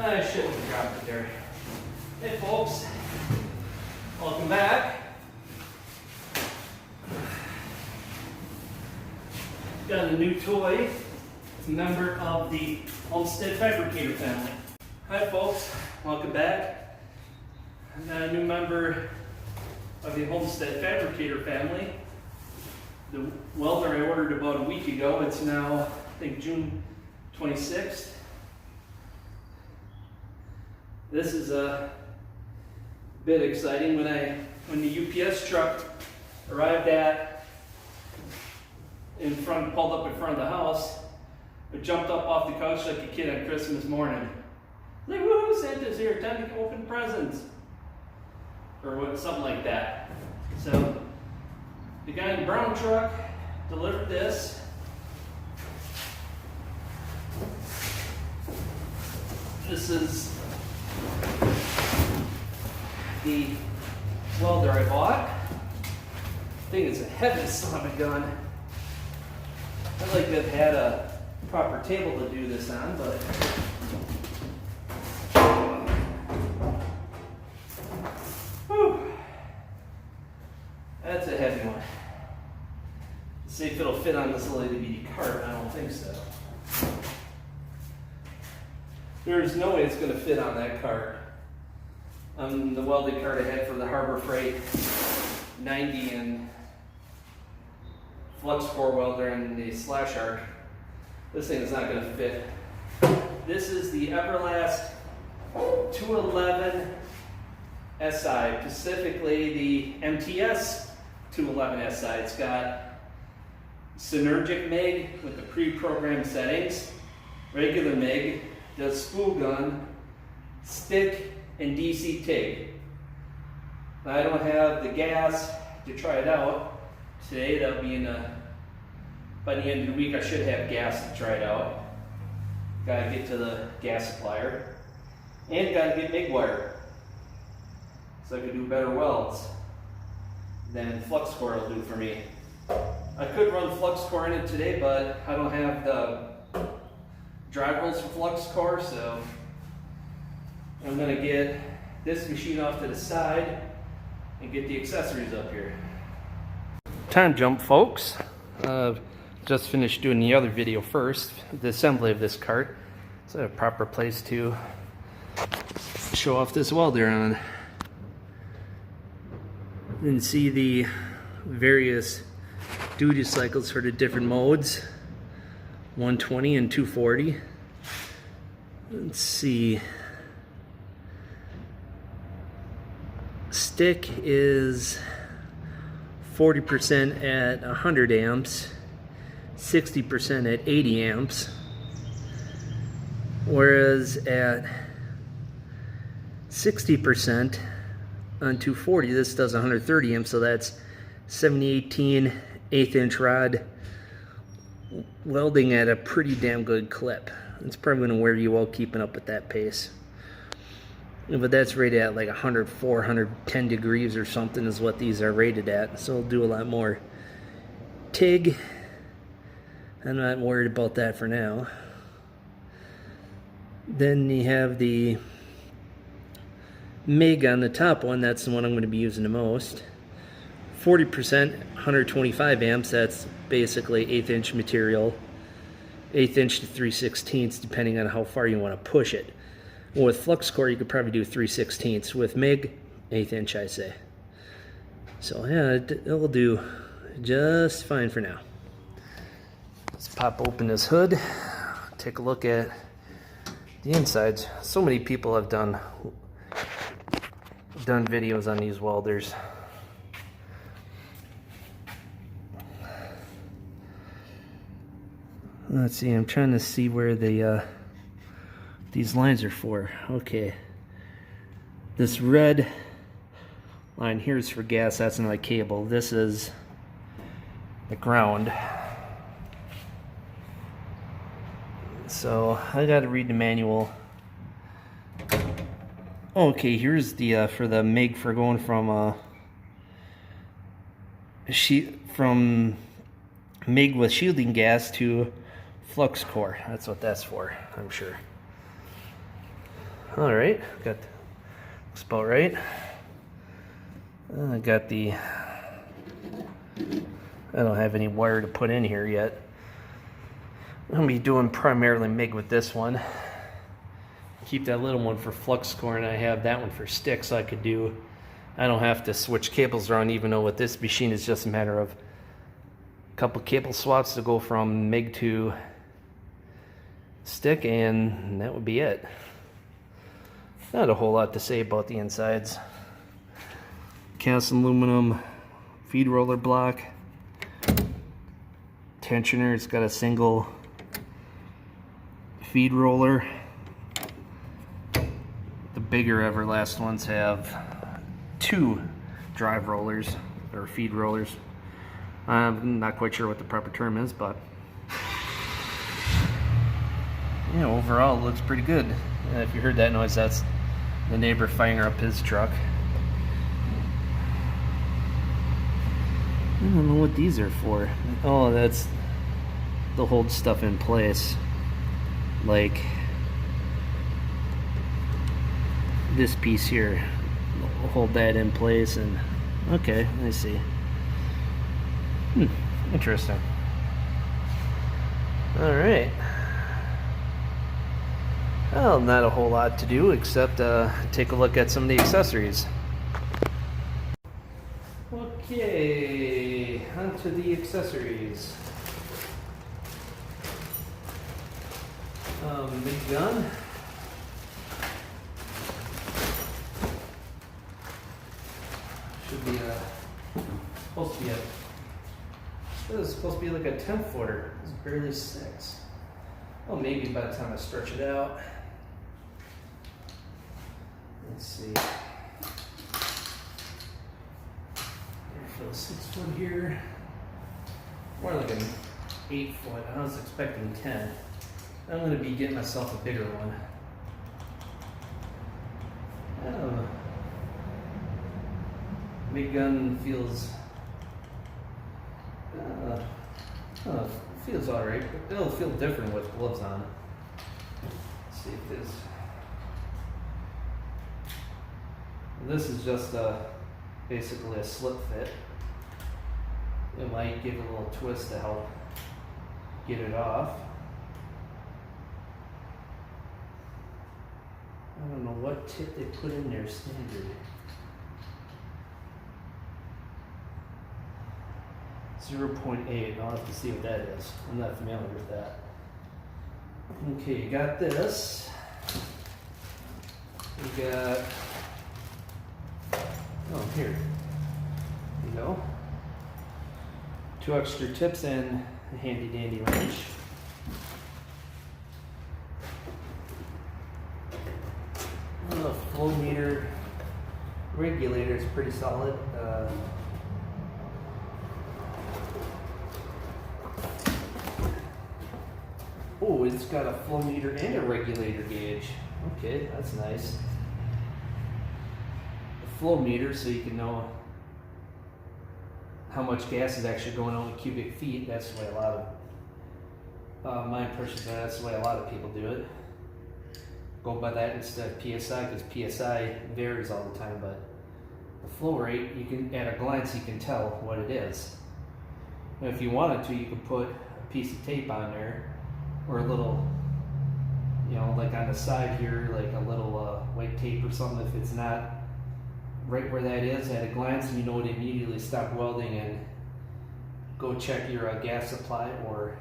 I shouldn't have dropped it there. Hey folks, welcome back. Got a new toy. It's a member of the Homestead Fabricator family. Hi folks, welcome back. I've got a new member of the Homestead Fabricator family. The welder I ordered about a week ago. It's now, I think, June 26th. This is a bit exciting. When the UPS truck arrived pulled up in front of the house, I jumped up off the couch like a kid on Christmas morning. Like, woohoo, Santa's here, time to open presents. Or something like that. So, the guy in the brown truck delivered this. This is the welder I bought. I think it's a heavy son of a gun. I'd like to have had a proper table to do this on, but whew, that's a heavy one. See if it'll fit on this little itty-bitty cart. I don't think so. There's no way it's going to fit on that cart. On the welding cart I had for the Harbor Freight 90 and flux core welder and the SlachArc. This thing is not going to fit. This is the Everlast 211 SI, specifically the MTS 211 SI. It's got synergic MIG with the pre-programmed settings, regular MIG, does spool gun, stick, and DC TIG. Now, I don't have the gas to try it out. Today, that'll be by the end of the week, I should have gas to try it out. Gotta get to the gas supplier. And gotta get MIG wire, so I can do better welds than flux core will do for me. I could run flux core in it today, but I don't have the drive holes for flux core, so I'm gonna get this machine off to the side and get the accessories up here. Time jump, folks. Just finished doing the other video first, the assembly of this cart. It's a proper place to show off this welder on. And see the various duty cycles for the different modes, 120 and 240. Let's see. Stick is 40% at 100 amps, 60% at 80 amps, whereas at 60% on 240, this does 130 amps, so that's 7018 1/8" rod welding at a pretty damn good clip. It's probably going to wear you out keeping up with that pace. But that's rated at like 104, 110 degrees or something is what these are rated at. So it'll do a lot more TIG. I'm not worried about that for now. Then you have the MIG on the top one. That's the one I'm going to be using the most. 40%, 125 amps. That's basically 1/8" material. 1/8" to 3/16, depending on how far you want to push it. Well, with flux core, you could probably do 3/16. With MIG, 1/8", I say. So yeah, it'll do just fine for now. Let's pop open this hood, take a look at the insides. So many people have done videos on these welders. Let's see, I'm trying to see where these lines are for. Okay. This red line here is for gas, that's another cable. This is the ground. So I gotta read the manual. Okay, here's the for the MIG for going from from MIG with shielding gas to flux core. That's what that's for, I'm sure. All right, got looks about right. I got the. I don't have any wire to put in here yet. I'm gonna be doing primarily MIG with this one. Keep that little one for flux core, and I have that one for stick, so I could do. I don't have to switch cables around, even though with this machine it's just a matter of a couple cable swaps to go from MIG to stick, and that would be it. Not a whole lot to say about the insides. Cast aluminum feed roller block. Tensioner, it's got a single feed roller. The bigger Everlast ones have 2 drive rollers, or feed rollers. I'm not quite sure what the proper term is, but yeah, overall it looks pretty good. If you heard that noise, that's the neighbor firing up his truck. I don't know what these are for. Oh, that's to hold stuff in place. Like this piece here. We'll hold that in place, and okay, I see. Interesting. Alright. Well, not a whole lot to do except take a look at some of the accessories. Okay, onto the accessories. MIG gun. Should be supposed to be this is supposed to be like a 10-footer. It's barely 6. Well, maybe by the time I stretch it out. Let's see. For the 6 foot here, more like an 8 foot. I was expecting 10. I'm going to be getting myself a bigger one. I don't know. MIG gun feels feels alright, but it'll feel different with gloves on. Let's see if this is just basically a slip fit. It might give it a little twist to help get it off. I don't know what tip they put in there standard. 0.8. I'll have to see what that is. I'm not familiar with that. Okay, you got this. You got, oh, here you go. 2 extra tips and a handy dandy wrench. The flow meter regulator is pretty solid. Oh, it's got a flow meter and a regulator gauge. Okay, that's nice. A flow meter, so you can know how much gas is actually going on in cubic feet. That's the way a lot of, my impression is that's the way a lot of people do it. Go by that instead of PSI, because PSI varies all the time, but the flow rate, you can, at a glance, you can tell what it is. And if you wanted to, you could put a piece of tape on there, or a little, you know, like on the side here, like a little white tape or something. If it's not right where that is at a glance, you know to immediately stop welding and go check your gas supply, or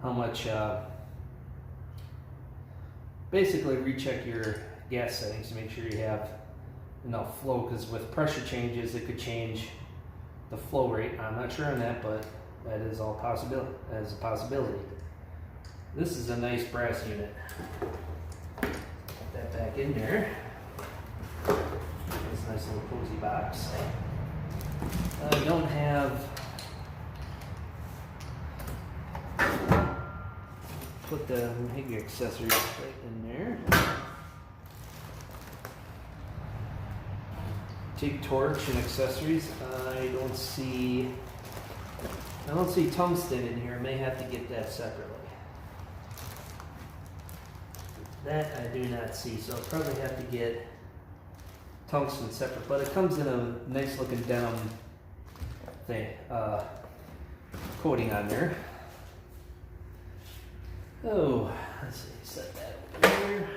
how much, basically recheck your gas settings to make sure you have enough flow, because with pressure changes it could change the flow rate. I'm not sure on that, but that is all possibility. That is a possibility. This is a nice brass unit. Put that back in there. This nice little cozy box. I don't have. Put the MIG accessories right in there. TIG torch and accessories. I don't see tungsten in here. I may have to get that separately. That I do not see, so I'll probably have to get tungsten separate, but it comes in a nice looking denim thing, coating on there. Oh, let's see, set that over here.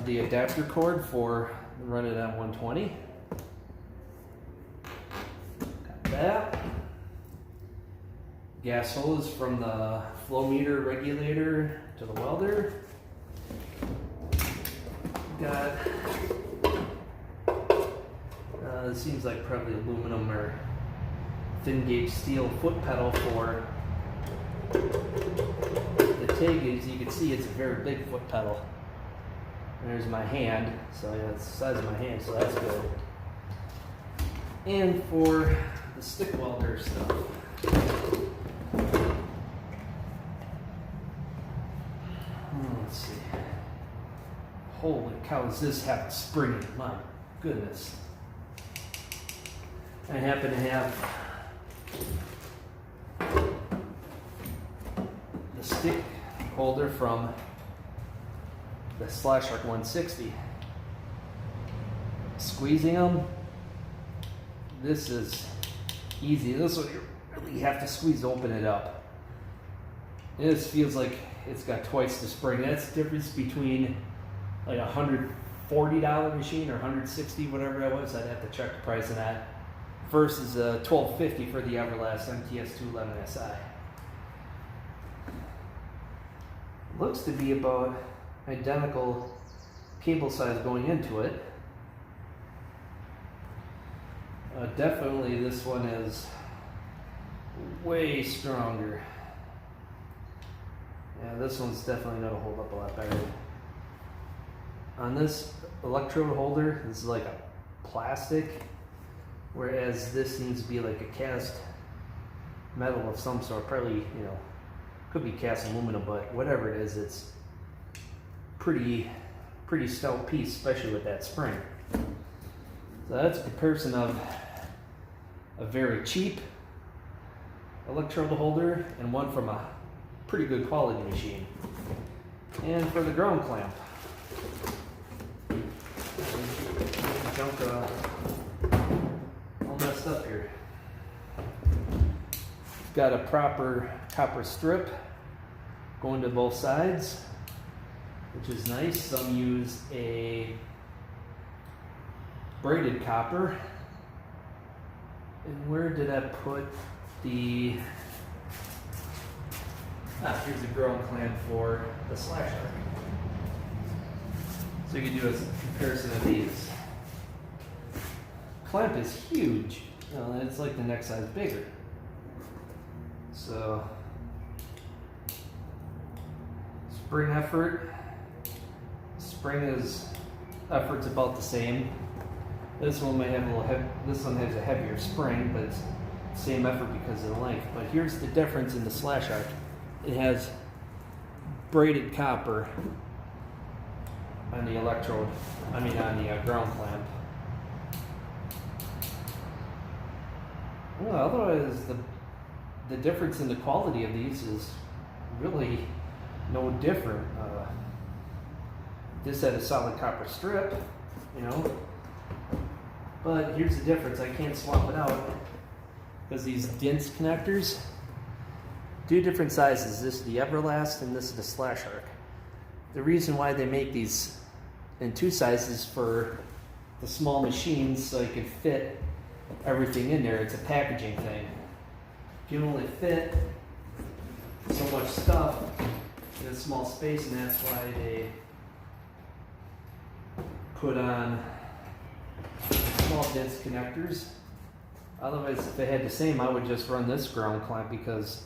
The adapter cord for run it on 120. Got that. Gas hose from the flow meter regulator to the welder. Got, it seems like probably aluminum or thin gauge steel foot pedal for the TIG. As you can see, it's a very big foot pedal. There's my hand, so yeah, it's the size of my hand, so that's good. And for the stick welder stuff. Let's see. Holy cow, does this have a spring in it? My goodness. I happen to have the stick holder from the SlachArc 160. Squeezing them, this is easy. This one you really have to squeeze to open it up. This feels like it's got twice the spring. That's the difference between like a $140 machine or $160, whatever that was. I'd have to check the price of that. Versus $1250 for the Everlast MTS 211 SI. Looks to be about identical cable size going into it. Definitely this one is way stronger. Yeah, this one's definitely going to hold up a lot better. On this electrode holder, this is like a plastic, whereas this seems to be like a cast metal of some sort. Probably, you know, could be cast aluminum, but whatever it is, it's pretty stout piece, especially with that spring. So that's a comparison of a very cheap electrode holder and one from a pretty good quality machine. And for the ground clamp, junk all messed up here. Got a proper copper strip going to both sides, which is nice. Some use a braided copper. And where did I put the... here's a ground clamp for the SlachArc. So you can do a comparison of these. Clamp is huge. You know, it's like the next size bigger. So spring effort. Effort's about the same. This one may have a little this one has a heavier spring, but it's the same effort because of the length. But here's the difference in the SlachArc. It has braided copper on the electrode, on the ground clamp. Well, otherwise the difference in the quality of these is really no different. This had a solid copper strip, you know, but here's the difference. I can't swap it out because these DINS connectors, two different sizes. This is the Everlast and this is the SlachArc. The reason why they make these in two sizes for the small machines so you can fit everything in there. It's a packaging thing. You can only fit so much stuff in a small space, and that's why they put on small DINS connectors. Otherwise, if they had the same, I would just run this ground clamp because,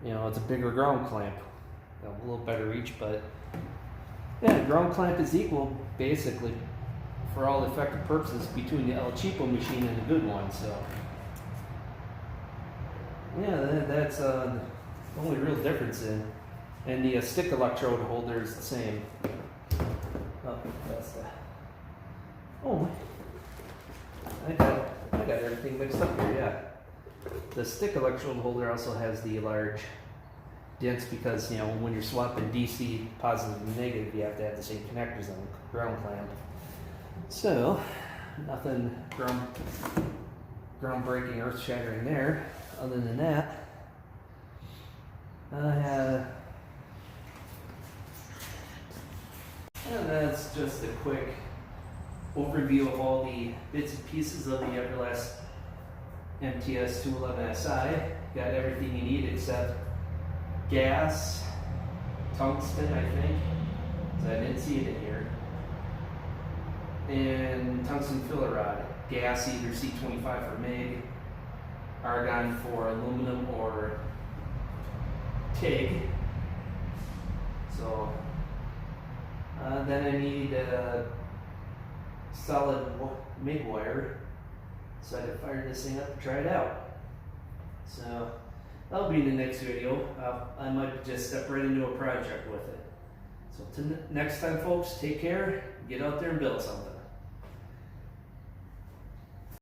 you know, it's a bigger ground clamp, a little better reach. But yeah, ground clamp is equal basically for all effective purposes between the cheapo machine and the good one. So yeah, that's the only real difference in. And the stick electrode holder is the same. Oh, that's the. Oh, I got everything mixed up here. Yeah, the stick electrode holder also has the large dense because, you know, when you're swapping DC positive and negative, you have to have the same connectors on the ground clamp. So, nothing groundbreaking, earth-shattering there. Other than that, and that's just a quick overview of all the bits and pieces of the Everlast MTS 211 SI. Got everything you need except gas, tungsten, I think, because I didn't see it in here, and tungsten filler rod. Gas, either C25 for MIG, argon for aluminum or TIG. So then I need solid MIG wire, so I can fire this thing up and try it out. So that'll be in the next video. I might just step right into a project with it. So till next time, folks, take care, get out there and build something.